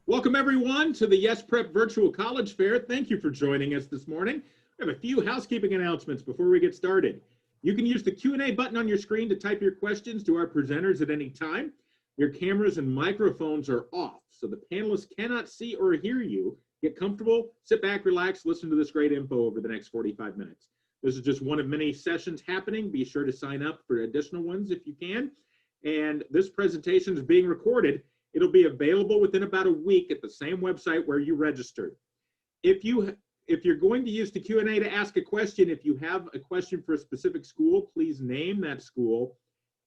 Welcome everyone to the Yes Prep Virtual College Fair. Thank you for joining us this morning. We have a few housekeeping announcements before we get started. You can use the Q&A button on your screen to type your questions to our presenters at any time. Your cameras and microphones are off, so the panelists cannot see or hear you. Get comfortable, sit back, relax, listen to this great info over the next 45 minutes. This is just one of many sessions happening. Be sure to sign up for additional ones if you can. And this presentation is being recorded. It'll be available within about a week at the same website where you registered. If you're going to use the Q&A to ask a question, if you have a question for a specific school, please name that school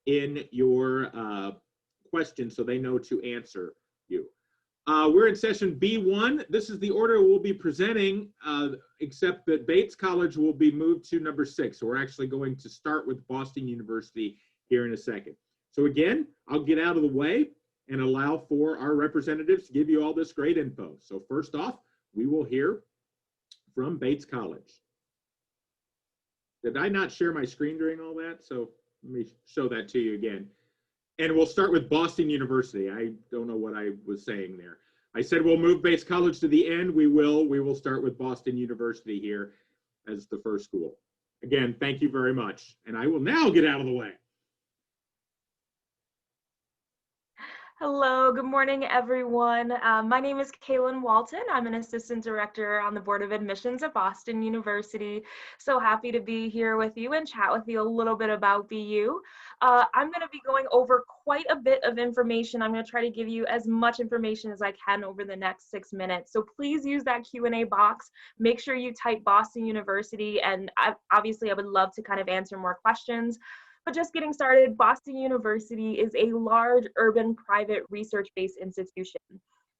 in your question so they know to answer you. We're in session B1. This is the order we'll be presenting, except that Bates College will be moved to number 6. So we're actually going to start with Boston University here in a second. So again, I'll get out of the way and allow for our representatives to give you all this great info. So first off, we will hear from Bates College. Did I not share my screen during all that? So let me show that to you again. And we'll start with Boston University. I don't know what I was saying there. I said we'll move Bates College to the end. We will start with Boston University here as the first school. Again, thank you very much. And I will now get out of the way. Hello, good morning, everyone. My name is Kaylin Walton. I'm an assistant director on the Board of Admissions at Boston University. So happy to be here with you and chat with you a little bit about BU. I'm going to be going over quite a bit of information. I'm going to try to give you as much information as I can over the next 6 minutes. So please use that Q&A box. Make sure you type Boston University, and obviously I would love to kind of answer more questions. But just getting started, Boston University is a large urban private research-based institution.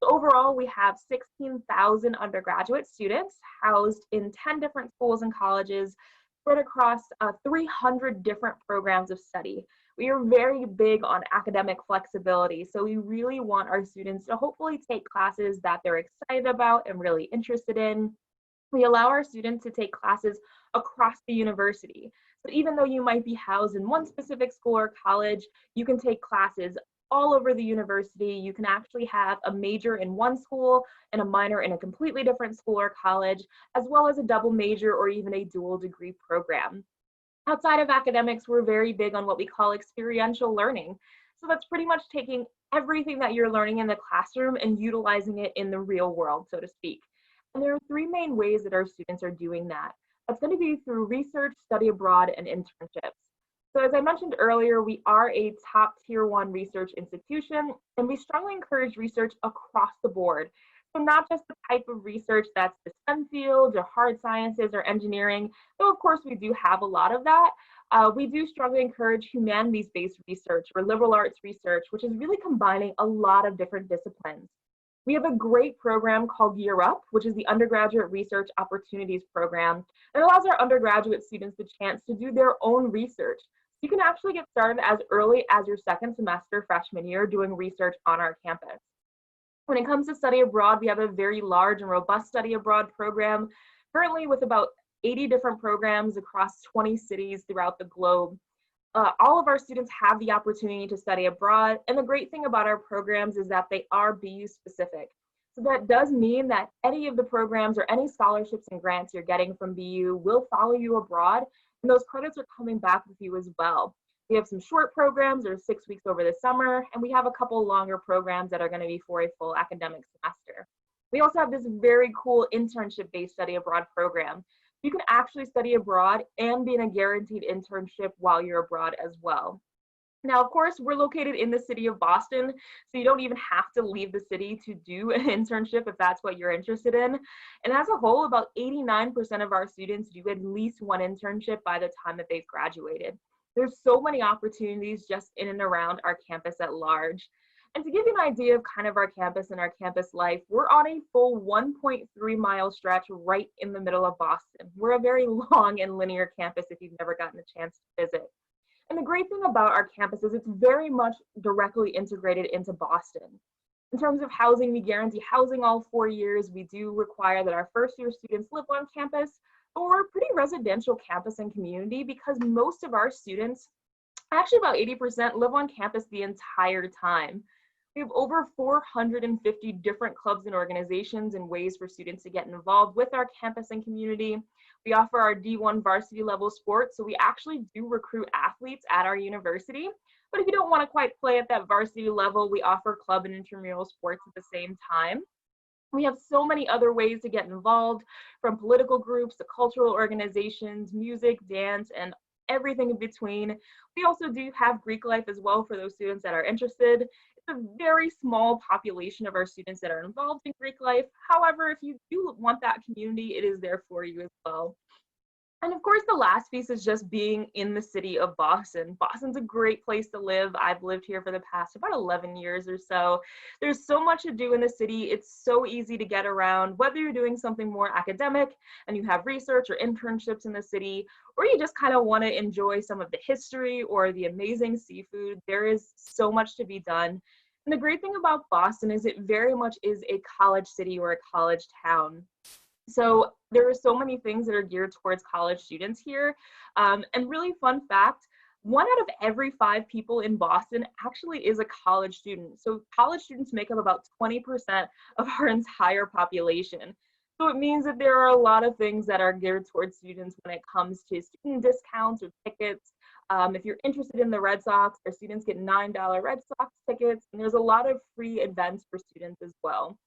So overall, we have 16,000 undergraduate students housed in 10 different schools and colleges spread across 300 different programs of study. We are very big on academic flexibility, so we really want our students to hopefully take classes that they're excited about and really interested in. We allow our students to take classes across the university. So even though you might be housed in one specific school or college, you can take classes all over the university. You can actually have a major in one school and a minor in a completely different school or college, as well as a double major or even a dual degree program. Outside of academics, we're very big on what we call experiential learning. So that's pretty much taking everything that you're learning in the classroom and utilizing it in the real world, so to speak. And there are 3 main ways that our students are doing that. That's going to be through research, study abroad, and internships. So as I mentioned earlier, we are a top tier 1 research institution, and we strongly encourage research across the board. So not just the type of research that's the STEM fields or hard sciences or engineering, though of course we do have a lot of that. We do strongly encourage humanities-based research or liberal arts research, which is really combining a lot of different disciplines. We have a great program called Year Up, which is the Undergraduate Research Opportunities Program. It allows our undergraduate students the chance to do their own research. You can actually get started as early as your 2nd semester freshman year doing research on our campus. When it comes to study abroad, we have a very large and robust study abroad program, currently with about 80 different programs across 20 cities throughout the globe. All of our students have the opportunity to study abroad, and the great thing about our programs is that they are BU specific. So that does mean that any of the programs or any scholarships and grants you're getting from BU will follow you abroad, and those credits are coming back with you as well. We have some short programs that are 6 weeks over the summer, and we have a couple longer programs that are going to be for a full academic semester. We also have this very cool internship-based study abroad program. You can actually study abroad and be in a guaranteed internship while you're abroad as well. Now, of course, we're located in the city of Boston, so you don't even have to leave the city to do an internship if that's what you're interested in. And as a whole, about 89% of our students do at least one internship by the time that they've graduated. There's so many opportunities just in and around our campus at large. And to give you an idea of kind of our campus and our campus life, we're on a full 1.3-mile stretch right in the middle of Boston. We're a very long and linear campus if you've never gotten a chance to visit. And the great thing about our campus is it's very much directly integrated into Boston. In terms of housing, we guarantee housing all 4 years. We do require that our first-year students live on campus, but we're a pretty residential campus and community because most of our students, actually about 80%, live on campus the entire time. We have over 450 different clubs and organizations and ways for students to get involved with our campus and community. We offer our D1 varsity level sports, so we actually do recruit athletes at our university. But if you don't want to quite play at that varsity level, we offer club and intramural sports at the same time. We have so many other ways to get involved, from political groups to cultural organizations, music, dance, and everything in between. We also do have Greek life as well for those students that are interested. It's a very small population of our students that are involved in Greek life. However, if you do want that community, it is there for you as well. And of course, the last piece is just being in the city of Boston. Boston's a great place to live. I've lived here for the past about 11 years or so. There's so much to do in the city. It's so easy to get around, whether you're doing something more academic and you have research or internships in the city, or you just kind of want to enjoy some of the history or the amazing seafood. There is so much to be done. And the great thing about Boston is it very much is a college city or a college town. So there are so many things that are geared towards college students here. And really fun fact, 1 out of every 5 people in Boston actually is a college student. So college students make up about 20% of our entire population. So it means that there are a lot of things that are geared towards students when it comes to student discounts or tickets. If you're interested in the Red Sox, our students get $9 Red Sox tickets, and there's a lot of free events for students as well.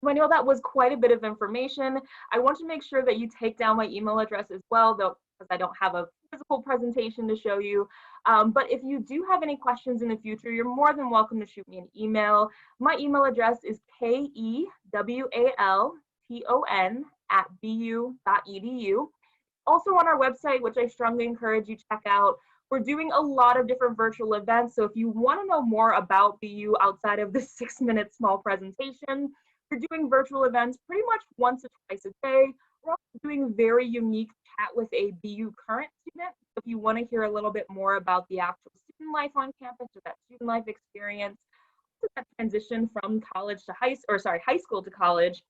I know that was quite a bit of information. I want to make sure that you take down my email address as well, though, because I don't have a physical presentation to show you. But if you do have any questions in the future, you're more than welcome to shoot me an email. My email address is kewalton@bu.edu. Also on our website, which I strongly encourage you to check out, we're doing a lot of different virtual events. So if you want to know more about BU outside of the 6-minute small presentation, we're doing virtual events pretty much once or twice a day. We're also doing very unique chat with a BU current student. If you want to hear a little bit more about the actual student life on campus or that student life experience, that transition from high school to college,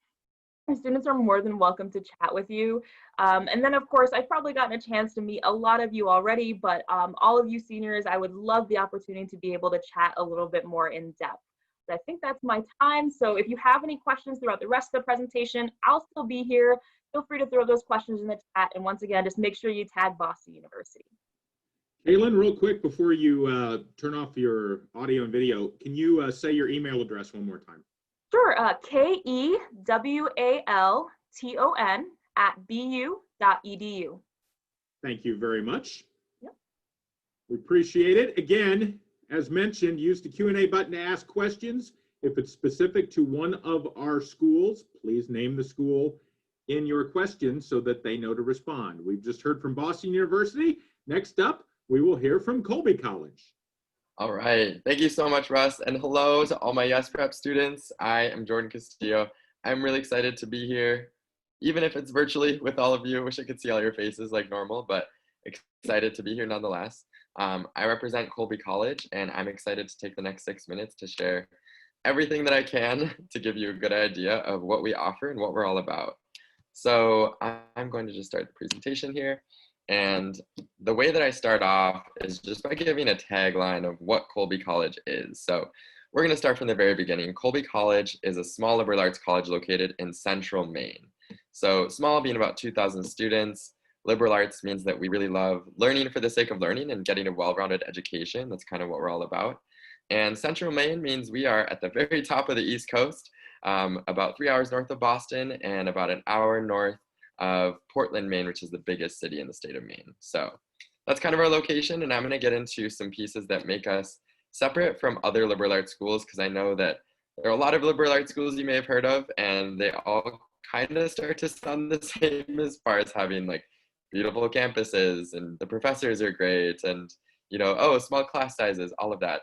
our students are more than welcome to chat with you. And then, of course, I've probably gotten a chance to meet a lot of you already, but all of you seniors, I would love the opportunity to be able to chat a little bit more in depth. I think that's my time. So if you have any questions throughout the rest of the presentation, I'll still be here. Feel free to throw those questions in the chat. And once again, just make sure you tag Boston University. Kaylin, real quick before you turn off your audio and video, can you say your email address one more time? Sure, kewalton@bu.edu. Thank you very much. Yep. We appreciate it. Again, as mentioned, use the Q&A button to ask questions. If it's specific to one of our schools, please name the school in your question so that they know to respond. We've just heard from Boston University. Next up, we will hear from Colby College. All right. Thank you so much, Russ. And hello to all my Yes Prep students. I am Jordan Castillo. I'm really excited to be here, even if it's virtually with all of you. I wish I could see all your faces like normal, but excited to be here nonetheless. I represent Colby College, and I'm excited to take the next 6 minutes to share everything that I can to give you a good idea of what we offer and what we're all about. So I'm going to just start the presentation here. And the way that I start off is just by giving a tagline of what Colby College is. So we're going to start from the very beginning. Colby College is a small liberal arts college located in central Maine. So small being about 2,000 students. Liberal arts means that we really love learning for the sake of learning and getting a well-rounded education. That's kind of what we're all about. And central Maine means we are at the very top of the East Coast, about 3 hours north of Boston and about an hour north of Portland, Maine, which is the biggest city in the state of Maine. So that's kind of our location, and I'm going to get into some pieces that make us separate from other liberal arts schools, because I know that there are a lot of liberal arts schools you may have heard of, and they all kind of start to sound the same as far as having like beautiful campuses and the professors are great and, you know, oh, small class sizes, all of that.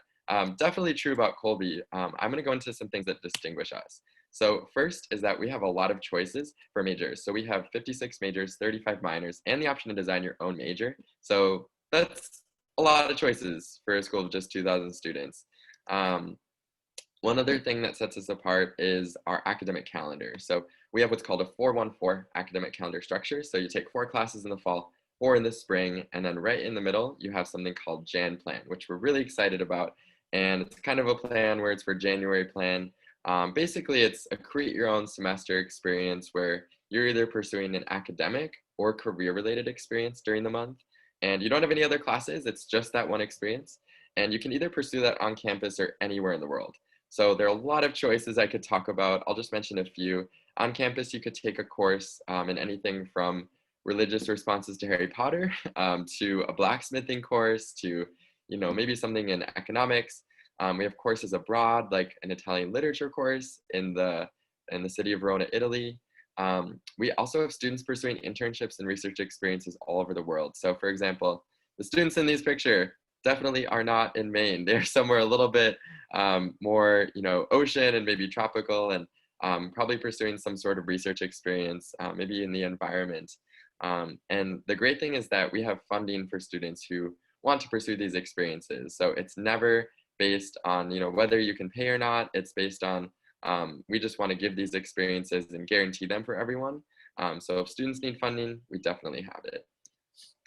Definitely true about Colby. I'm going to go into some things that distinguish us. So first is that we have a lot of choices for majors. So we have 56 majors, 35 minors, and the option to design your own major. So that's a lot of choices for a school of just 2,000 students. One other thing that sets us apart is our academic calendar. So we have what's called a 4-1-4 academic calendar structure. So you take 4 classes in the fall, 4 in the spring, and then right in the middle, you have something called Jan Plan, which we're really excited about And it's kind of a play on words for January plan. Basically, it's a create your own semester experience where you're either pursuing an academic or career-related experience during the month. And you don't have any other classes, it's just that one experience. And you can either pursue that on campus or anywhere in the world. So there are a lot of choices I could talk about. I'll just mention a few. On campus, you could take a course in anything from religious responses to Harry Potter to a blacksmithing course to, maybe something in economics. We have courses abroad, like an Italian literature course in the city of Verona, Italy. We also have students pursuing internships and research experiences all over the world. So for example, the students in these pictures definitely are not in Maine. They're somewhere a little bit more, ocean and maybe tropical, and probably pursuing some sort of research experience, maybe in the environment. And the great thing is that we have funding for students who want to pursue these experiences. So it's never based on, whether you can pay or not. It's based on, we just want to give these experiences and guarantee them for everyone. So if students need funding, we definitely have it.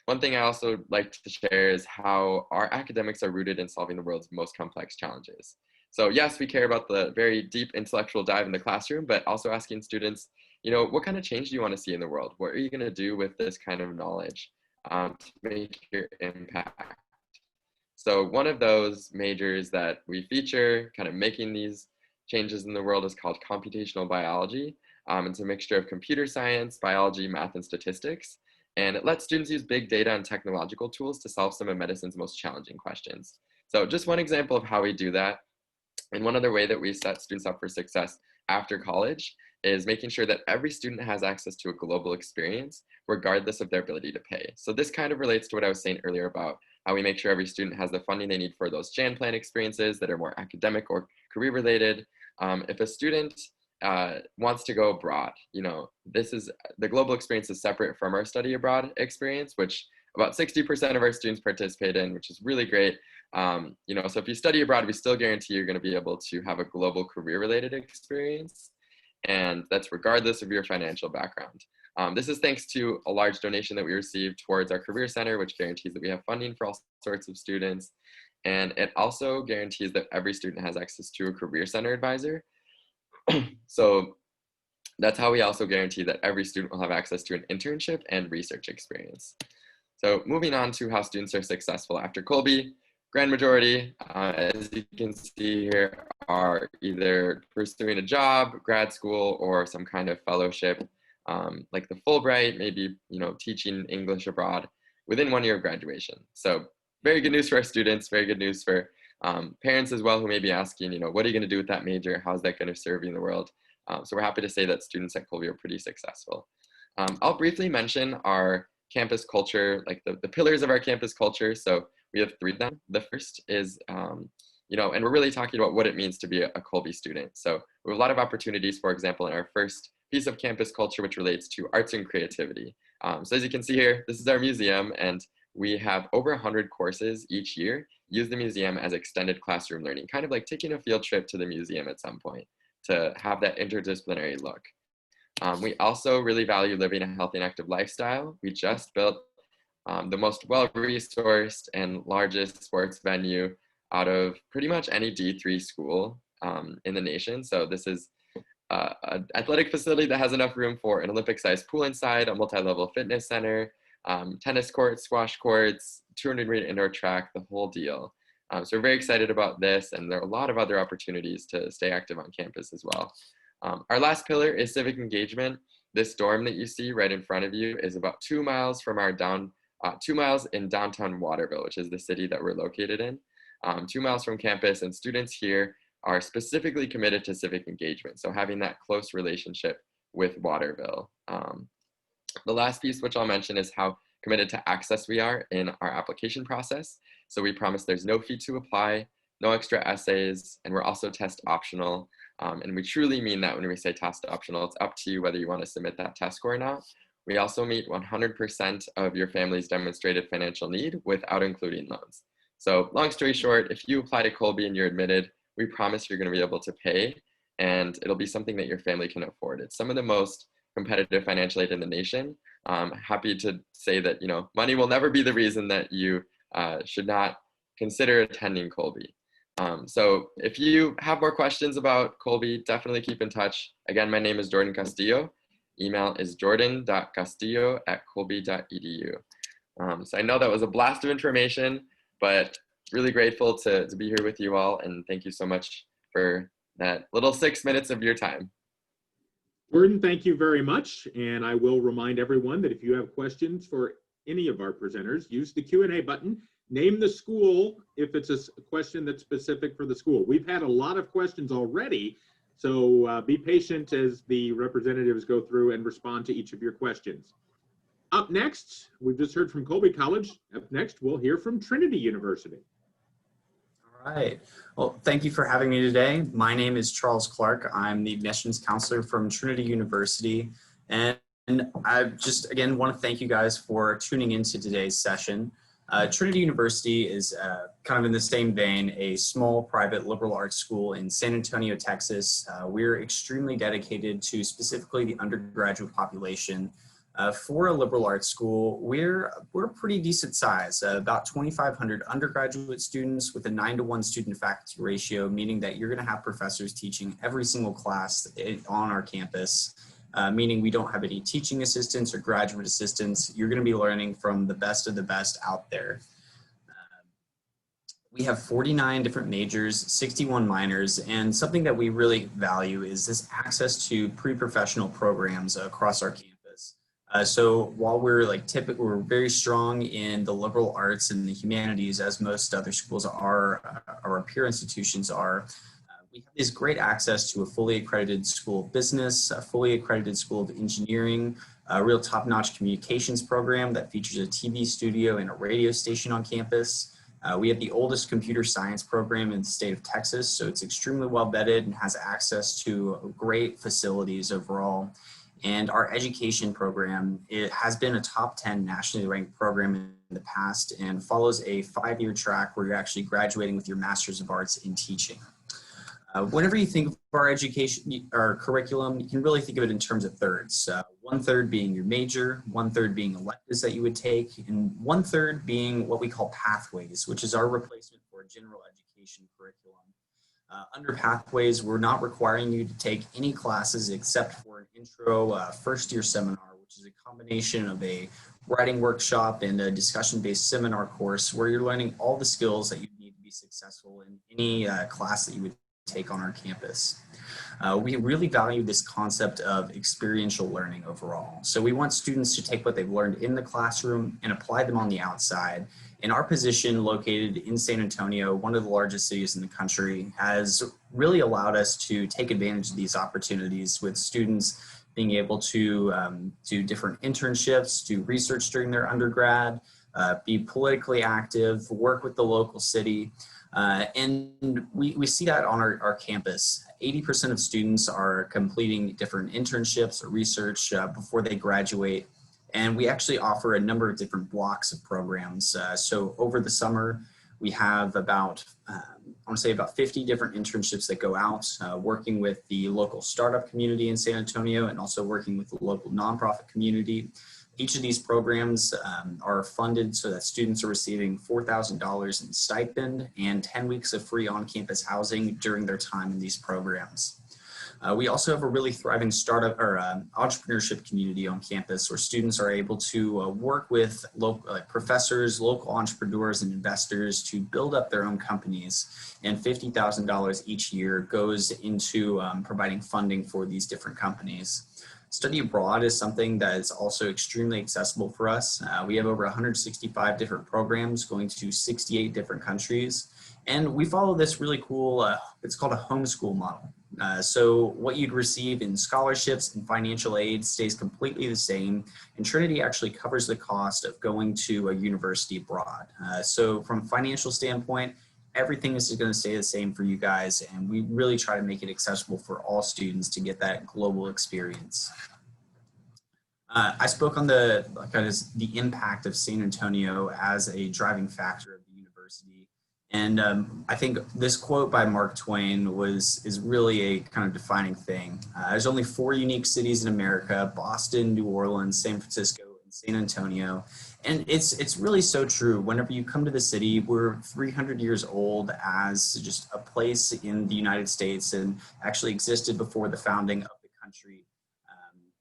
One thing I also like to share is how our academics are rooted in solving the world's most complex challenges. So yes, we care about the very deep intellectual dive in the classroom, but also asking students, what kind of change do you want to see in the world? What are you going to do with this kind of knowledge to make your impact? So one of those majors that we feature, kind of making these changes in the world, is called computational biology. It's a mixture of computer science, biology, math, and statistics. And it lets students use big data and technological tools to solve some of medicine's most challenging questions. So just one example of how we do that, and one other way that we set students up for success after college, is making sure that every student has access to a global experience, regardless of their ability to pay. So this kind of relates to what I was saying earlier about how we make sure every student has the funding they need for those Jan Plan experiences that are more academic or career related. If a student wants to go abroad, the global experience is separate from our study abroad experience, which about 60% of our students participate in, which is really great. So if you study abroad, we still guarantee you're going to be able to have a global career related experience. And that's regardless of your financial background. This is thanks to a large donation that we received towards our Career Center, which guarantees that we have funding for all sorts of students. And it also guarantees that every student has access to a Career Center advisor. So that's how we also guarantee that every student will have access to an internship and research experience. So moving on to how students are successful after Colby, grand majority, as you can see here, are either pursuing a job, grad school, or some kind of fellowship, like the Fulbright, maybe teaching English abroad within 1 year of graduation. So very good news for our students, very good news for parents as well, who may be asking, what are you going to do with that major? How's that going to serve you in the world? So we're happy to say that students at Colby are pretty successful. I'll briefly mention our campus culture, like the pillars of our campus culture. So we have 3 of them. The first is, and we're really talking about what it means to be a Colby student. So we have a lot of opportunities, for example, in our first piece of campus culture, which relates to arts and creativity. So as you can see here, this is our museum, and we have over 100 courses each year. Use the museum as extended classroom learning, kind of like taking a field trip to the museum at some point to have that interdisciplinary look. We also really value living a healthy and active lifestyle. We just built the most well-resourced and largest sports venue out of pretty much any D3 school in the nation. So this is an athletic facility that has enough room for an Olympic-sized pool inside, a multi-level fitness center, tennis courts, squash courts, 200-meter indoor track, the whole deal. So we're very excited about this, and there are a lot of other opportunities to stay active on campus as well. Our last pillar is civic engagement. This dorm that you see right in front of you is about 2 miles from our 2 miles in downtown Waterville, which is the city that we're located in. 2 miles from campus, and students here are specifically committed to civic engagement. So having that close relationship with Waterville. The last piece, which I'll mention, is how committed to access we are in our application process. So we promise there's no fee to apply, no extra essays, and we're also test optional. And we truly mean that when we say test optional. It's up to you whether you want to submit that test score or not. We also meet 100% of your family's demonstrated financial need without including loans. So long story short, if you apply to Colby and you're admitted, we promise you're going to be able to pay, and it'll be something that your family can afford. It's some of the most competitive financial aid in the nation. Happy to say that, money will never be the reason that you should not consider attending Colby. So if you have more questions about Colby, definitely keep in touch. Again, my name is Jordan Castillo. Email is jordan.castillo@colby.edu. So I know that was a blast of information, but really grateful to be here with you all. And thank you so much for that little 6 minutes of your time. Gordon, thank you very much. And I will remind everyone that if you have questions for any of our presenters, use the Q&A button. Name the school if it's a question that's specific for the school. We've had a lot of questions already, so be patient as the representatives go through and respond to each of your questions. Up next, we've just heard from Colby College. Up next, we'll hear from Trinity University. All right. Well, thank you for having me today. My name is Charles Clark. I'm the admissions counselor from Trinity University. And I just, again, want to thank you guys for tuning into today's session. Trinity University is kind of in the same vein, a small private liberal arts school in San Antonio, Texas. We're extremely dedicated to specifically the undergraduate population. For a liberal arts school, we're a pretty decent size, about 2,500 undergraduate students with a 9-to-1 student faculty ratio, meaning that you're going to have professors teaching every single class on our campus, meaning we don't have any teaching assistants or graduate assistants. You're going to be learning from the best of the best out there. We have 49 different majors, 61 minors, and something that we really value is this access to pre-professional programs across our campus. So while we're we're very strong in the liberal arts and the humanities, as most other schools are, or our peer institutions are, we have this great access to a fully accredited school of business, a fully accredited school of engineering, a real top-notch communications program that features a TV studio and a radio station on campus. We have the oldest computer science program in the state of Texas, so it's extremely well vetted and has access to great facilities overall. And our education program, it has been a top 10 nationally ranked program in the past and follows a 5-year track where you're actually graduating with your Master's of Arts in teaching. Whenever you think of our education, our curriculum, you can really think of it in terms of thirds. 1/3 being your major, 1/3 being electives that you would take, and 1/3 being what we call pathways, which is our replacement for a general education curriculum. Under pathways, we're not requiring you to take any classes except for an intro first-year seminar, which is a combination of a writing workshop and a discussion-based seminar course where you're learning all the skills that you need to be successful in any class that you would take on our campus. We really value this concept of experiential learning overall. So we want students to take what they've learned in the classroom and apply them on the outside. And our position located in San Antonio, one of the largest cities in the country, has really allowed us to take advantage of these opportunities with students being able to do different internships, do research during their undergrad, be politically active, work with the local city. And we see that on our campus. 80% of students are completing different internships or research before they graduate. And we actually offer a number of different blocks of programs. So over the summer, we have about, I want to say about 50 different internships that go out, working with the local startup community in San Antonio and also working with the local nonprofit community. Each of these programs are funded so that students are receiving $4,000 in stipend and 10 weeks of free on-campus housing during their time in these programs. We also have a really thriving startup or entrepreneurship community on campus where students are able to work with local professors, local entrepreneurs, and investors to build up their own companies. And $50,000 each year goes into providing funding for these different companies. Study abroad is something that is also extremely accessible for us. We have over 165 different programs going to 68 different countries. And we follow this really cool, it's called a homeschool model. So what you'd receive in scholarships and financial aid stays completely the same. And Trinity actually covers the cost of going to a university abroad. So from a financial standpoint, everything is going to stay the same for you guys. And we really try to make it accessible for all students to get that global experience. I spoke on the impact of San Antonio as a driving factor of the university. And I think this quote by Mark Twain is really a kind of defining thing. There's only 4 unique cities in America: Boston, New Orleans, San Francisco, and San Antonio. And it's really so true. Whenever you come to the city, we're 300 years old as just a place in the United States and actually existed before the founding of the country,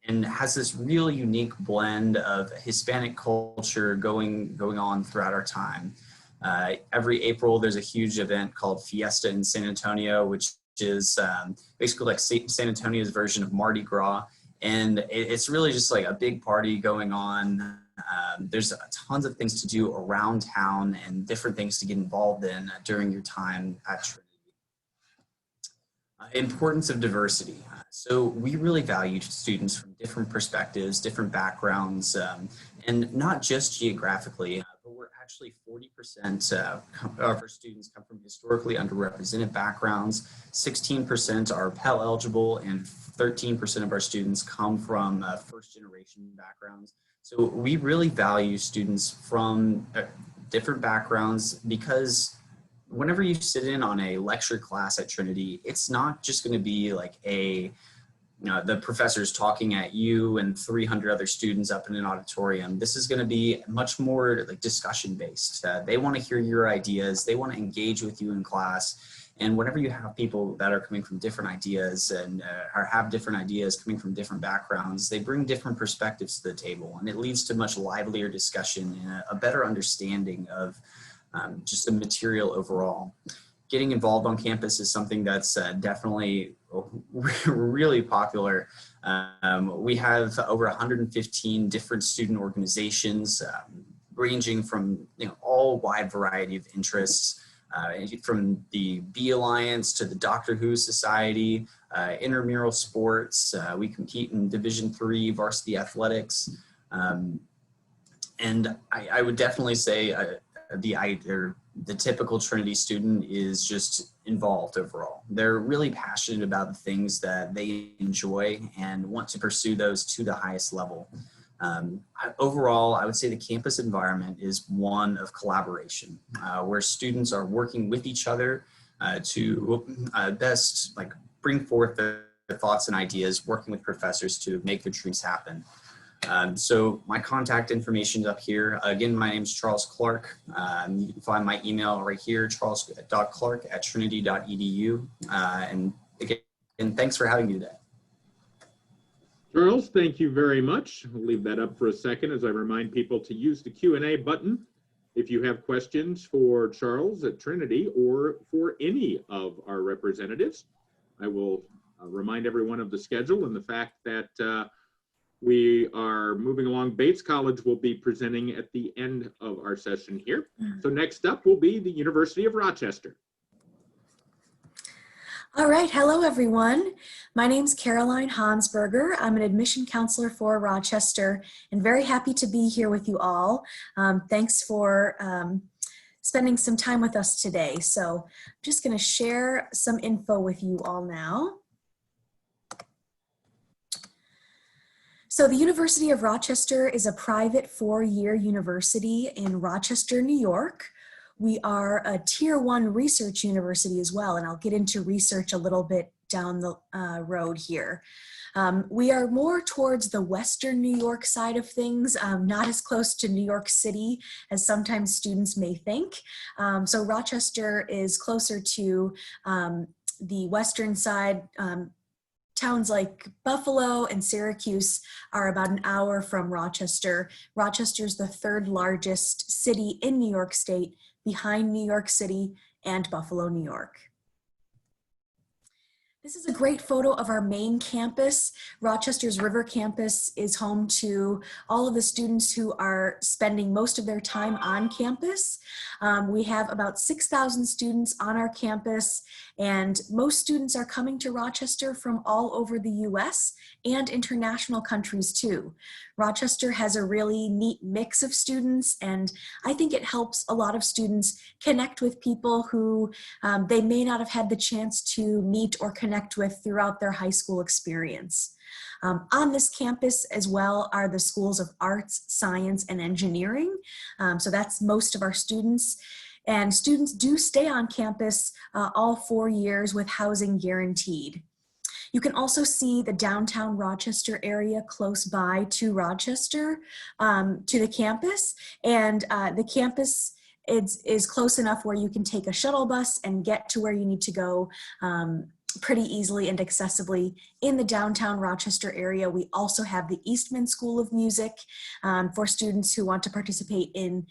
and has this real unique blend of Hispanic culture going on throughout our time. Every April, there's a huge event called Fiesta in San Antonio, which is basically like San Antonio's version of Mardi Gras. And it's really just like a big party going on. There's tons of things to do around town and different things to get involved in during your time at Trinity. Importance of diversity. So we really value students from different perspectives, different backgrounds, and not just geographically, but we're actually 40% of our students come from historically underrepresented backgrounds, 16% are Pell eligible, and 13% of our students come from first generation backgrounds. So we really value students from different backgrounds, because whenever you sit in on a lecture class at Trinity, it's not just going to be like the professor's talking at you and 300 other students up in an auditorium. This is going to be much more like discussion based. They want to hear your ideas. They want to engage with you in class. And whenever you have people that are coming from different ideas and or have different ideas coming from different backgrounds, they bring different perspectives to the table, and it leads to much livelier discussion and a better understanding of just the material overall. Getting involved on campus is something that's definitely really popular. We have over 115 different student organizations, ranging from all wide variety of interests, from the Bee Alliance to the Doctor Who Society, intramural sports. We compete in Division III varsity athletics, and I would definitely say the typical Trinity student is just involved overall. They're really passionate about the things that they enjoy and want to pursue those to the highest level. Overall, I would say the campus environment is one of collaboration, where students are working with each other to best bring forth their thoughts and ideas, working with professors to make their dreams happen. So my contact information is up here. Again, my name is Charles Clark. You can find my email right here, charles.clark@trinity.edu. And again, thanks for having me today. Charles, thank you very much. I'll leave that up for a second as I remind people to use the Q&A button if you have questions for Charles at Trinity or for any of our representatives. I will remind everyone of the schedule and the fact that we are moving along. Bates College will be presenting at the end of our session here. So next up will be the University of Rochester. All right, hello everyone. My name's Caroline Hansberger. I'm an admission counselor for Rochester and very happy to be here with you all. Thanks for spending some time with us today. So I'm just gonna share some info with you all now. So the University of Rochester is a private 4-year university in Rochester, New York. We are a Tier 1 research university as well, and I'll get into research a little bit down the road here. We are more towards the Western New York side of things, not as close to New York City as sometimes students may think. So Rochester is closer to the Western side. Towns like Buffalo and Syracuse are about an hour from Rochester. Rochester is the 3rd largest city in New York State, behind New York City and Buffalo, New York. This is a great photo of our main campus. Rochester's River Campus is home to all of the students who are spending most of their time on campus. We have about 6,000 students on our campus, and most students are coming to Rochester from all over the US and international countries too. Rochester has a really neat mix of students, and I think it helps a lot of students connect with people who they may not have had the chance to meet or connect with throughout their high school experience. On this campus as well are the schools of arts, science, and engineering. So that's most of our students. And students do stay on campus all 4 years with housing guaranteed. You can also see the downtown Rochester area close by to Rochester, to the campus. And the campus is close enough where you can take a shuttle bus and get to where you need to go pretty easily and accessibly. In the downtown Rochester area, we also have the Eastman School of Music for students who want to participate in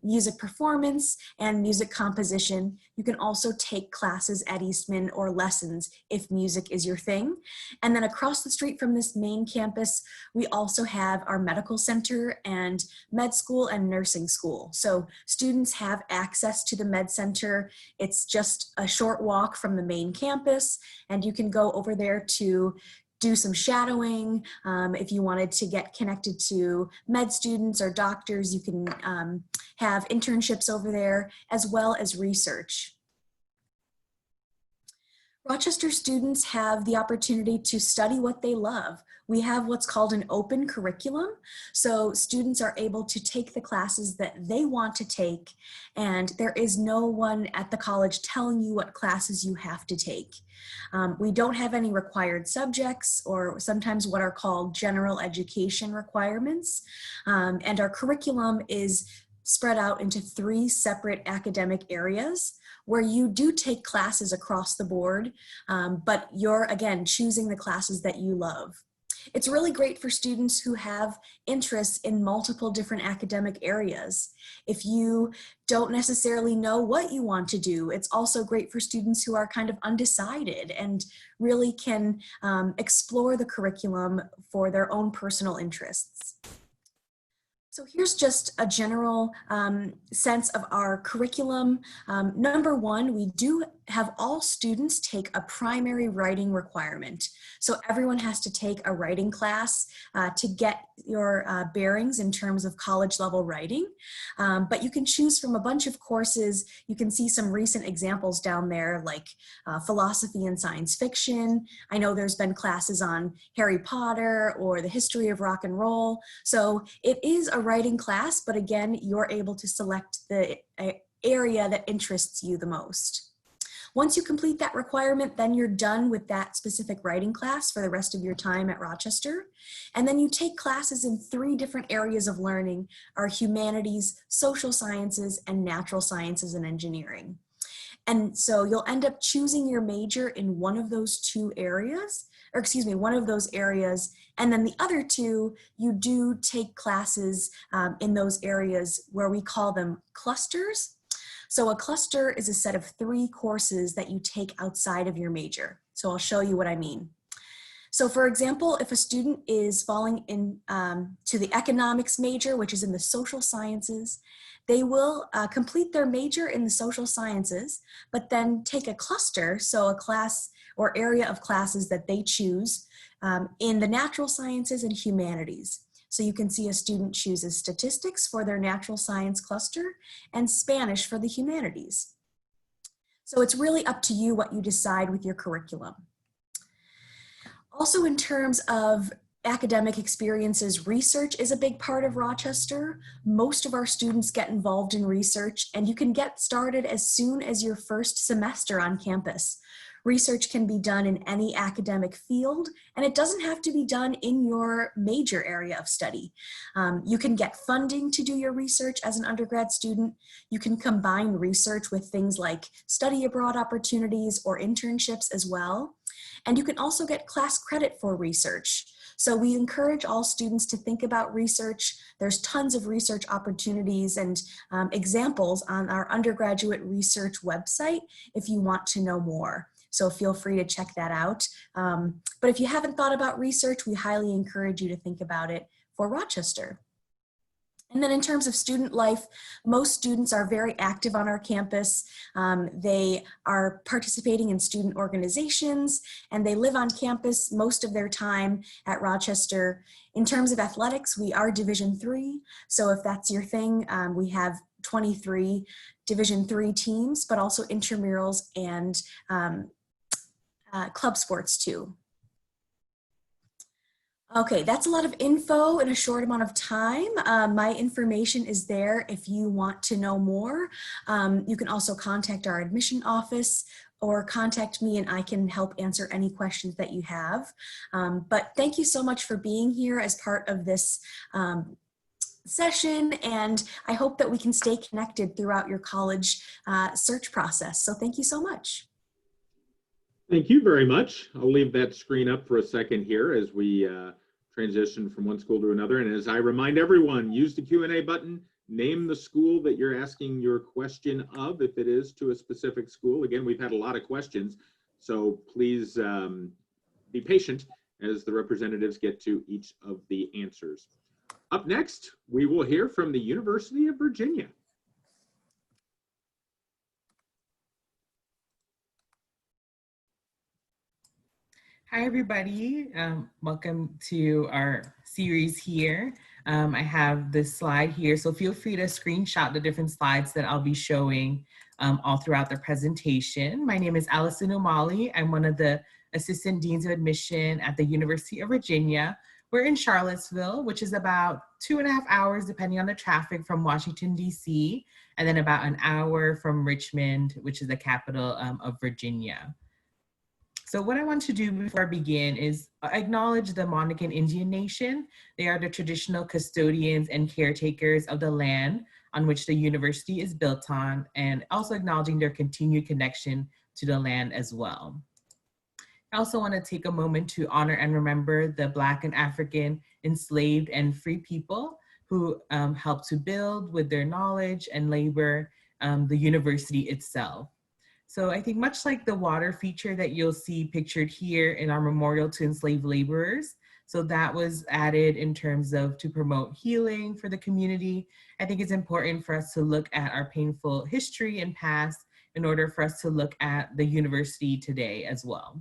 music performance and music composition. You can also take classes at Eastman or lessons if music is your thing. And then across the street from this main campus, we also have our medical center and med school and nursing school. So students have access to the med center. It's just a short walk from the main campus, and you can go over there to do some shadowing. If you wanted to get connected to med students or doctors, you can have internships over there, as well as research. Rochester students have the opportunity to study what they love. We have what's called an open curriculum. So students are able to take the classes that they want to take, and there is no one at the college telling you what classes you have to take. We don't have any required subjects, or sometimes what are called general education requirements. And our curriculum is spread out into 3 separate academic areas where you do take classes across the board, but you're, again, choosing the classes that you love. It's really great for students who have interests in multiple different academic areas. If you don't necessarily know what you want to do, it's also great for students who are kind of undecided and really can explore the curriculum for their own personal interests. So here's just a general sense of our curriculum. Number 1, we do have all students take a primary writing requirement. So everyone has to take a writing class to get your bearings in terms of college level writing. But you can choose from a bunch of courses. You can see some recent examples down there, like philosophy and science fiction. I know there's been classes on Harry Potter or the history of rock and roll. So it is a writing class, but again, you're able to select the area that interests you the most. Once you complete that requirement, then you're done with that specific writing class for the rest of your time at Rochester. And then you take classes in 3 different areas of learning: our humanities, social sciences, and natural sciences and engineering. And so you'll end up choosing your major in one of those 2 areas, or excuse me, one of those areas. And then the other 2, you do take classes in those areas where we call them clusters. So a cluster is a set of 3 courses that you take outside of your major. So I'll show you what I mean. So for example, if a student is falling in to the economics major, which is in the social sciences, they will complete their major in the social sciences, but then take a cluster, so a class or area of classes that they choose in the natural sciences and humanities. So you can see a student chooses statistics for their natural science cluster and Spanish for the humanities. So it's really up to you what you decide with your curriculum. Also, in terms of academic experiences, research is a big part of Rochester. Most of our students get involved in research, and you can get started as soon as your first semester on campus. Research can be done in any academic field, and it doesn't have to be done in your major area of study. You can get funding to do your research as an undergrad student. You can combine research with things like study abroad opportunities or internships as well. And you can also get class credit for research. So we encourage all students to think about research. There's tons of research opportunities and examples on our undergraduate research website if you want to know more. So feel free to check that out. But if you haven't thought about research, we highly encourage you to think about it for Rochester. And then in terms of student life, most students are very active on our campus. They are participating in student organizations, and they live on campus most of their time at Rochester. In terms of athletics, we are Division III. So if that's your thing, we have 23 Division III teams, but also intramurals and club sports too. Okay, that's a lot of info in a short amount of time. My information is there if you want to know more. You can also contact our admission office or contact me and I can help answer any questions that you have. But thank you so much for being here as part of this session, and I hope that we can stay connected throughout your college search process. So thank you so much. Thank you very much. I'll leave that screen up for a second here as we transition from one school to another. And as I remind everyone, use the Q&A button, name the school that you're asking your question of, if it is to a specific school. Again, we've had a lot of questions, so please be patient as the representatives get to each of the answers. Up next, we will hear from the University of Virginia. Hi, everybody. Welcome to our series here. I have this slide here, so feel free to screenshot the different slides that I'll be showing all throughout the presentation. My name is Allison O'Malley. I'm one of the Assistant Deans of Admission at the University of Virginia. We're in Charlottesville, which is about 2.5 hours, depending on the traffic, from Washington, D.C., and then about an hour from Richmond, which is the capital of Virginia. So what I want to do before I begin is acknowledge the Monacan Indian Nation. They are the traditional custodians and caretakers of the land on which the university is built on, and also acknowledging their continued connection to the land as well. I also want to take a moment to honor and remember the Black and African enslaved and free people who helped to build with their knowledge and labor the university itself. So I think much like the water feature that you'll see pictured here in our memorial to enslaved laborers, so that was added in terms of to promote healing for the community. I think it's important for us to look at our painful history and past in order for us to look at the university today as well.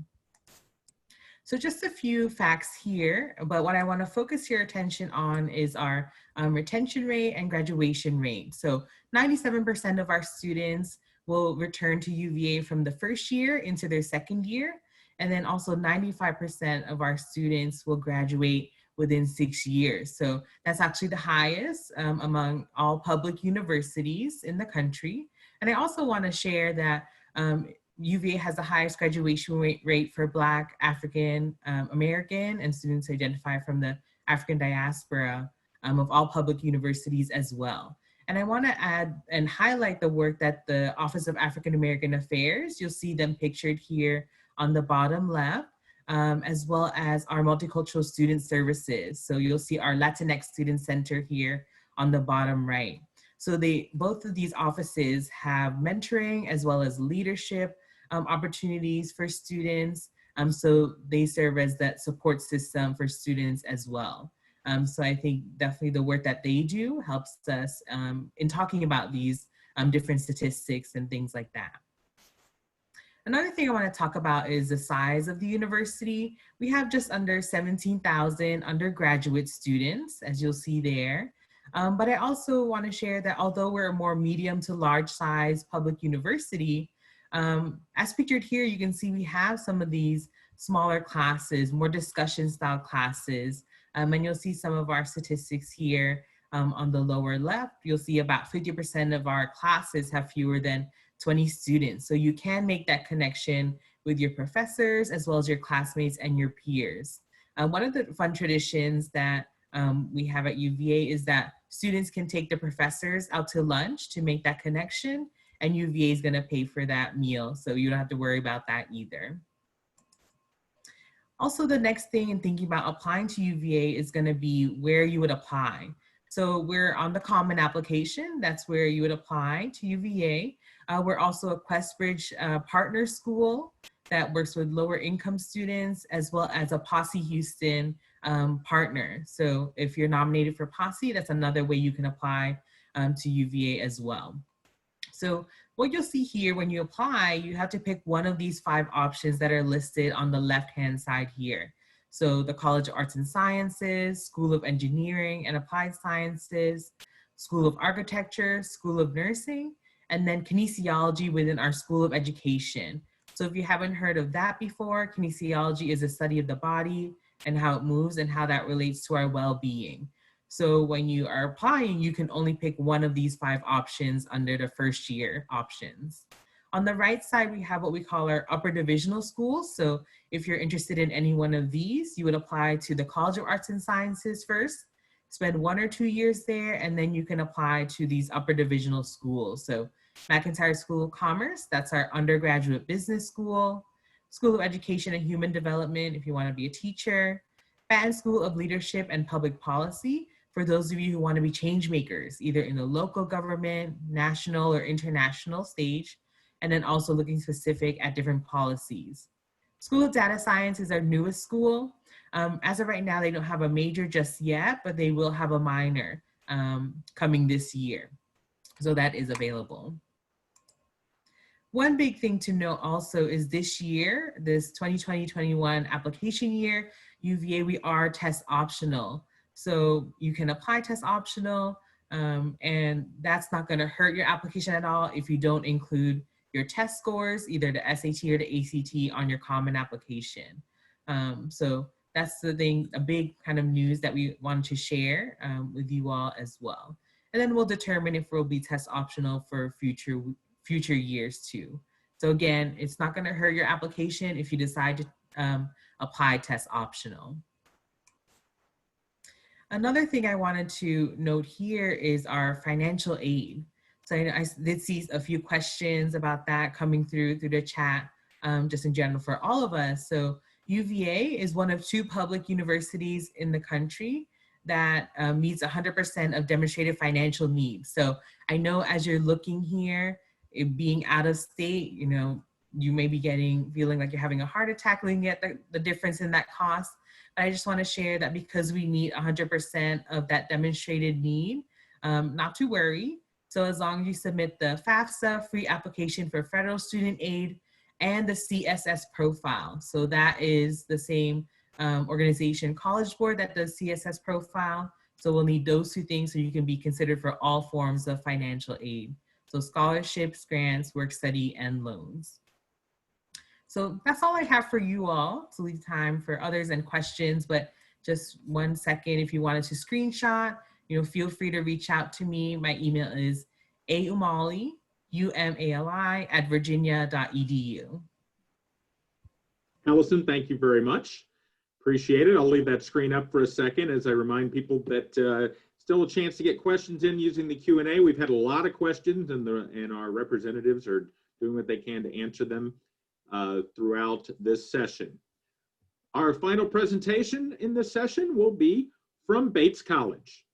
So just a few facts here, but what I want to focus your attention on is our retention rate and graduation rate. So 97% of our students will return to UVA from the first year into their second year. And then also 95% of our students will graduate within 6 years. So that's actually the highest among all public universities in the country. And I also want to share that UVA has the highest graduation rate for Black, African American, and students who identify from the African diaspora of all public universities as well. And I want to add and highlight the work that the Office of African American Affairs, you'll see them pictured here on the bottom left, as well as our multicultural student services. So you'll see our Latinx Student Center here on the bottom right. So both of these offices have mentoring as well as leadership opportunities for students. So they serve as that support system for students as well. So I think definitely the work that they do helps us in talking about these different statistics and things like that. Another thing I want to talk about is the size of the university. We have just under 17,000 undergraduate students, as you'll see there. But I also want to share that although we're a more medium to large size public university, as pictured here, you can see we have some of these smaller classes, more discussion style classes. And you'll see some of our statistics here on the lower left. You'll see about 50% of our classes have fewer than 20 students. So you can make that connection with your professors as well as your classmates and your peers. One of the fun traditions that we have at UVA is that students can take the professors out to lunch to make that connection, and UVA is gonna pay for that meal. So you don't have to worry about that either. Also, the next thing in thinking about applying to UVA is going to be where you would apply. So we're on the Common application. That's where you would apply to UVA. We're also a Questbridge partner school that works with lower income students, as well as a Posse Houston partner. So if you're nominated for Posse, that's another way you can apply to UVA as well. So what you'll see here when you apply, you have to pick one of these 5 options that are listed on the left-hand side here. So the College of Arts and Sciences, School of Engineering and Applied Sciences, School of Architecture, School of Nursing, and then kinesiology within our School of Education. So if you haven't heard of that before, kinesiology is a study of the body and how it moves and how that relates to our well-being. So when you are applying, you can only pick one of these 5 options under the first year options. On the right side, we have what we call our upper divisional schools. So if you're interested in any one of these, you would apply to the College of Arts and Sciences first, spend 1 or 2 years there, and then you can apply to these upper divisional schools. So McIntyre School of Commerce, that's our undergraduate business school. School of Education and Human Development, if you want to be a teacher. Batten School of Leadership and Public Policy, for those of you who want to be change makers, either in the local government, national, or international stage, and then also looking specific at different policies. School of Data Science is our newest school. As of right now, they don't have a major just yet, but they will have a minor coming this year. So that is available. One big thing to note also is this year, this 2020-21 application year, UVA, we are test optional. So you can apply test optional, and that's not going to hurt your application at all if you don't include your test scores, either the SAT or the ACT, on your common application. So that's the thing, a big kind of news that we wanted to share with you all as well. And then we'll determine if we'll be test optional for future years too. So again, it's not going to hurt your application if you decide to apply test optional. Another thing I wanted to note here is our financial aid. So I did see a few questions about that coming through the chat, just in general for all of us. So UVA is one of 2 public universities in the country that meets 100% of demonstrated financial needs. So I know as you're looking here, it being out of state, you know, you may be feeling like you're having a heart attack looking at the difference in that cost. But I just want to share that because we meet 100% of that demonstrated need, not to worry. So as long as you submit the FAFSA, free application for federal student aid, and the CSS profile. So that is the same organization, College Board, that does CSS profile. So we'll need those 2 things so you can be considered for all forms of financial aid. So scholarships, grants, work study, and loans. So that's all I have for you all, to leave time for others and questions, but just 1 second, if you wanted to screenshot, you know, feel free to reach out to me. My email is aumali, UMALI, @virginia.edu. Allison, thank you very much. Appreciate it. I'll leave that screen up for a second as I remind people that still a chance to get questions in using the Q&A. We've had a lot of questions, and our representatives are doing what they can to answer them throughout this session. Our final presentation in this session will be from Bates College.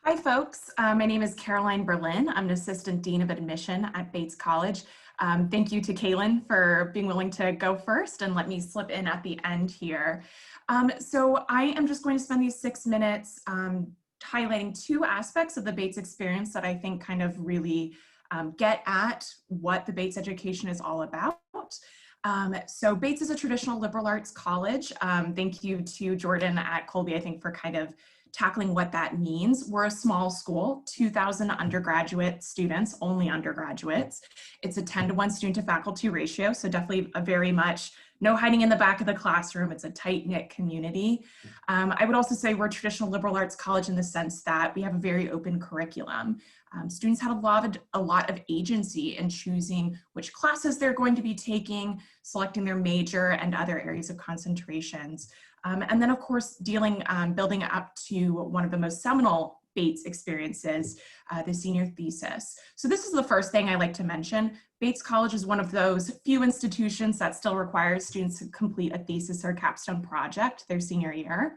Hi folks, my name is Caroline Berlin. I'm an Assistant Dean of Admission at Bates College. Thank you to Kaylin for being willing to go first and let me slip in at the end here. So I am just going to spend these 6 minutes highlighting 2 aspects of the Bates experience that I think kind of really get at what the Bates education is all about. So Bates is a traditional liberal arts college. Thank you to Jordan at Colby, I think, for kind of tackling what that means. We're a small school, 2,000 undergraduate students, only undergraduates. It's a 10-to-1 student to faculty ratio, so definitely a very much no hiding in the back of the classroom. It's a tight-knit community. I would also say we're a traditional liberal arts college in the sense that we have a very open curriculum. Students have a lot of agency in choosing which classes they're going to be taking, selecting their major and other areas of concentrations. And then of course, building up to one of the most seminal Bates experiences, the senior thesis. So this is the first thing I like to mention. Bates College is one of those few institutions that still requires students to complete a thesis or capstone project their senior year.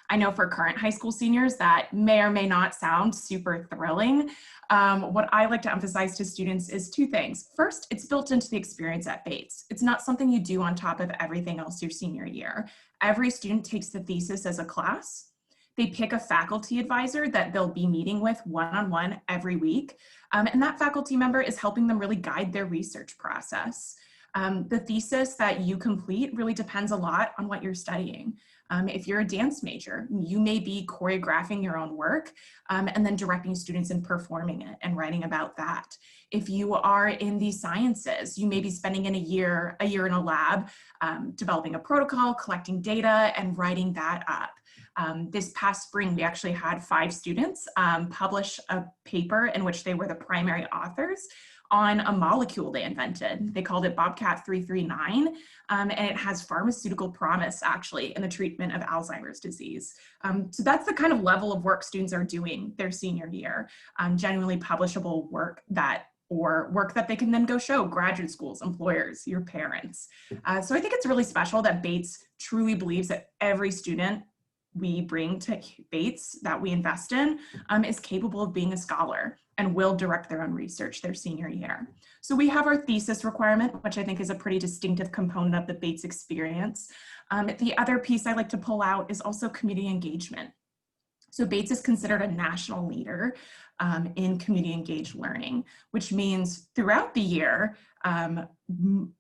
I know for current high school seniors that may or may not sound super thrilling. What I like to emphasize to students is 2 things. First, it's built into the experience at Bates. It's not something you do on top of everything else your senior year. Every student takes the thesis as a class. They pick a faculty advisor that they'll be meeting with one-on-one every week. And that faculty member is helping them really guide their research process. The thesis that you complete really depends a lot on what you're studying. If you're a dance major, you may be choreographing your own work and then directing students in performing it and writing about that. If you are in the sciences, you may be spending a year in a lab developing a protocol, collecting data, and writing that up. This past spring, we actually had 5 students publish a paper in which they were the primary authors on a molecule they invented. They called it Bobcat 339, and it has pharmaceutical promise actually in the treatment of Alzheimer's disease. So that's the kind of level of work students are doing their senior year, genuinely publishable work or work that they can then go show graduate schools, employers, your parents. So I think it's really special that Bates truly believes that every student we bring to Bates that we invest in is capable of being a scholar and will direct their own research their senior year. So we have our thesis requirement, which I think is a pretty distinctive component of the Bates experience. The other piece I like to pull out is also community engagement. So Bates is considered a national leader in community engaged learning, which means throughout the year,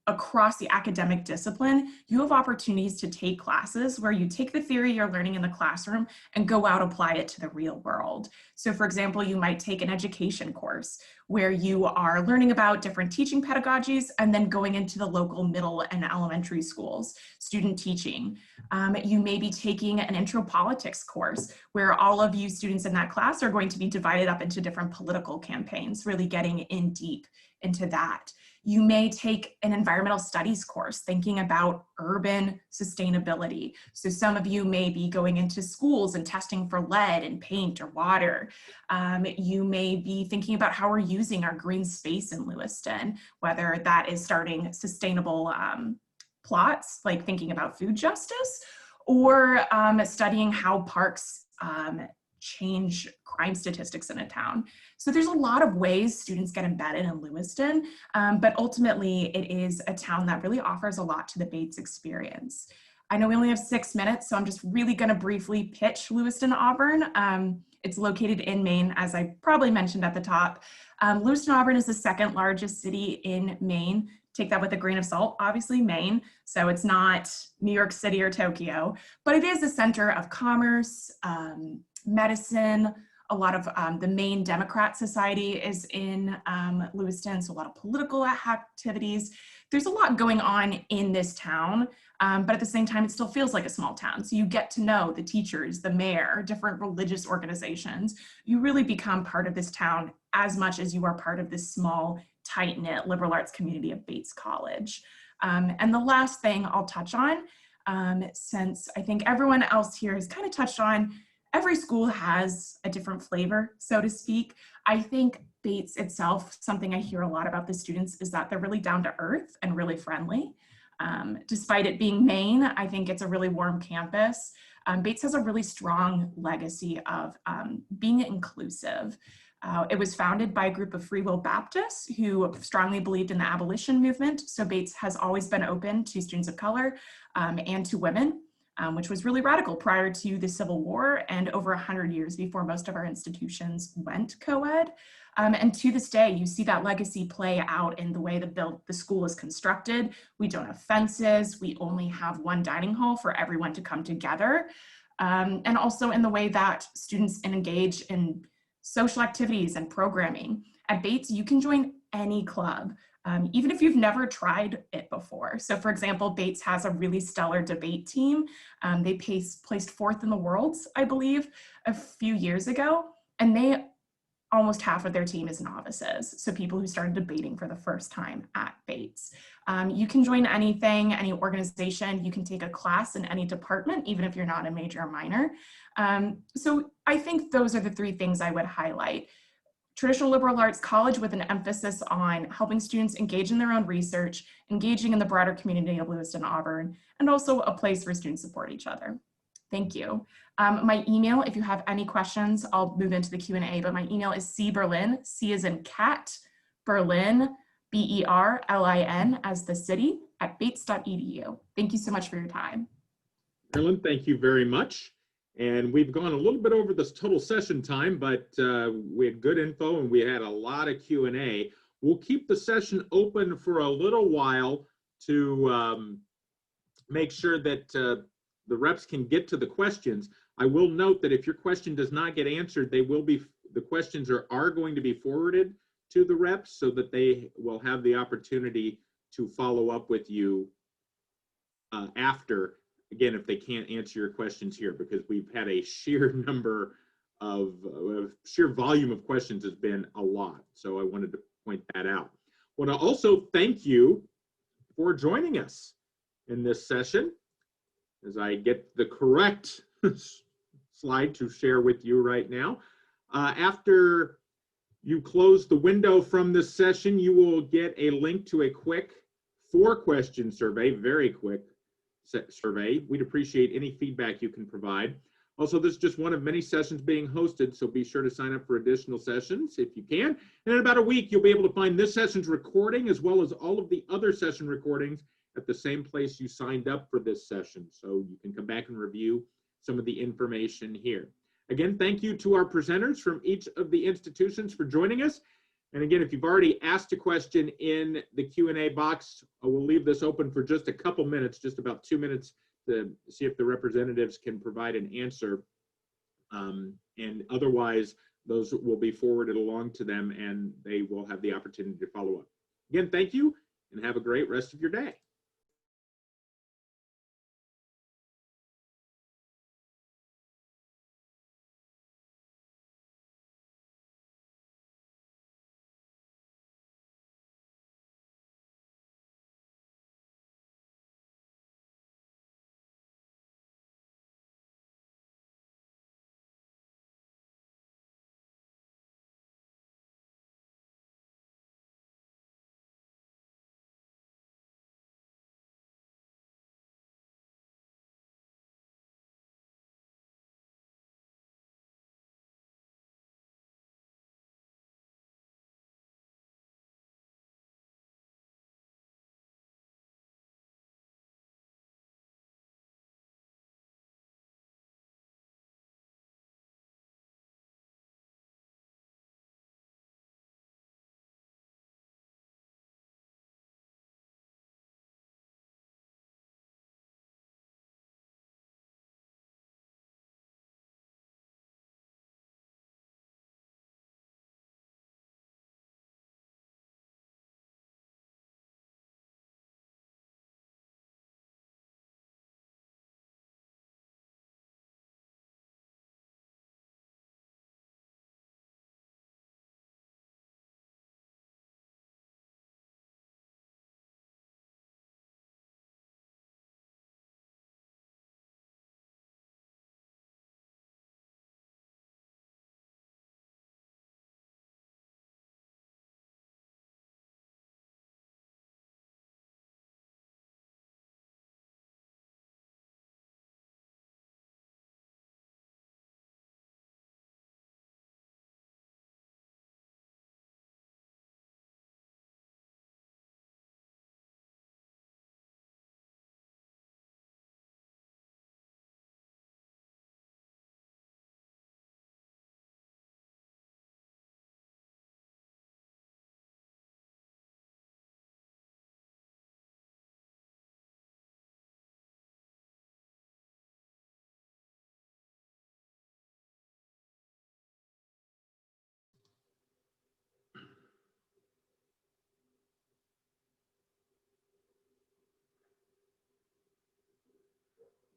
across the academic discipline, you have opportunities to take classes where you take the theory you're learning in the classroom and go out, apply it to the real world. So for example, you might take an education course where you are learning about different teaching pedagogies and then going into the local middle and elementary schools, student teaching. You may be taking an intro politics course where all of you students in that class are going to be divided up into different political campaigns, really getting in deep into that. You may take an environmental studies course thinking about urban sustainability. So some of you may be going into schools and testing for lead in paint or water. You may be thinking about how we're using our green space in Lewiston, whether that is starting sustainable plots, like thinking about food justice, or studying how parks change crime statistics in a town. So there's a lot of ways students get embedded in Lewiston, but ultimately it is a town that really offers a lot to the Bates experience. I know we only have 6 minutes, so I'm just really gonna briefly pitch Lewiston Auburn. It's located in Maine, as I probably mentioned at the top. Lewiston Auburn is the 2nd largest city in Maine. Take that with a grain of salt, obviously Maine, so it's not New York City or Tokyo, but it is a center of commerce, medicine. A lot of the Maine Democrat Society is in Lewiston, so a lot of political activities. There's a lot going on in this town, but at the same time, it still feels like a small town. So you get to know the teachers, the mayor, different religious organizations. You really become part of this town as much as you are part of this small, tight-knit liberal arts community of Bates College. And the last thing I'll touch on, since I think everyone else here has kind of touched on, every school has a different flavor, so to speak. I think Bates itself, something I hear a lot about the students is that they're really down to earth and really friendly. Despite it being Maine, I think it's a really warm campus. Bates has a really strong legacy of being inclusive. It was founded by a group of Free Will Baptists who strongly believed in the abolition movement. So Bates has always been open to students of color and to women. Which was really radical prior to the Civil War and over 100 years before most of our institutions went co-ed. And to this day, you see that legacy play out in the way the school is constructed. We don't have fences. We only have one dining hall for everyone to come together. And also in the way that students engage in social activities and programming. At Bates, you can join any club. Even if you've never tried it before. So for example, Bates has a really stellar debate team. They placed 4th in the world, I believe, a few years ago, and almost half of their team is novices. So people who started debating for the first time at Bates. You can join anything, any organization, you can take a class in any department, even if you're not a major or minor. So I think those are the 3 things I would highlight. Traditional liberal arts college with an emphasis on helping students engage in their own research, engaging in the broader community of Lewiston Auburn, and also a place where students support each other. Thank you. My email, if you have any questions, I'll move into the Q&A, but my email is cberlin, C as in cat, Berlin, B-E-R-L-I-N as the city, @bates.edu. Thank you so much for your time. Marilyn, thank you very much. And we've gone a little bit over this total session time, but we had good info and we had a lot of Q&A. We'll keep the session open for a little while to make sure that the reps can get to the questions. I will note that if your question does not get answered, the questions are going to be forwarded to the reps so that they will have the opportunity to follow up with you after, again, if they can't answer your questions here, because we've had a sheer number of sheer volume of questions has been a lot. So I wanted to point that out. I want to also thank you for joining us in this session as I get the correct slide to share with you right now. After you close the window from this session, you will get a link to a quick 4-question survey, very quick survey. We'd appreciate any feedback you can provide. Also, this is just one of many sessions being hosted, so be sure to sign up for additional sessions if you can. And in about a week, you'll be able to find this session's recording as well as all of the other session recordings at the same place you signed up for this session. So you can come back and review some of the information here. Again, thank you to our presenters from each of the institutions for joining us. And again, if you've already asked a question in the Q&A box, we'll leave this open for just a couple minutes, just about 2 minutes, to see if the representatives can provide an answer. And otherwise, those will be forwarded along to them and they will have the opportunity to follow up. Again, thank you and have a great rest of your day.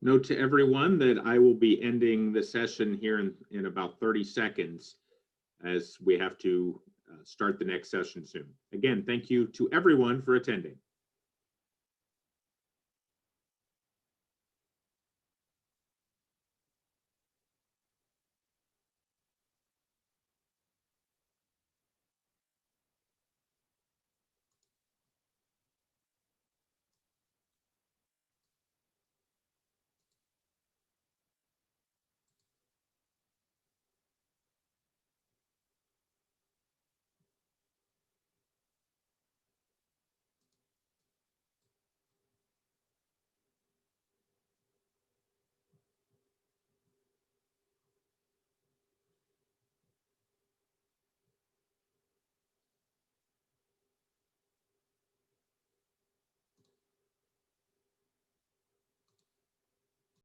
Note to everyone that I will be ending the session here in about 30 seconds as we have to start the next session soon. Again, thank you to everyone for attending.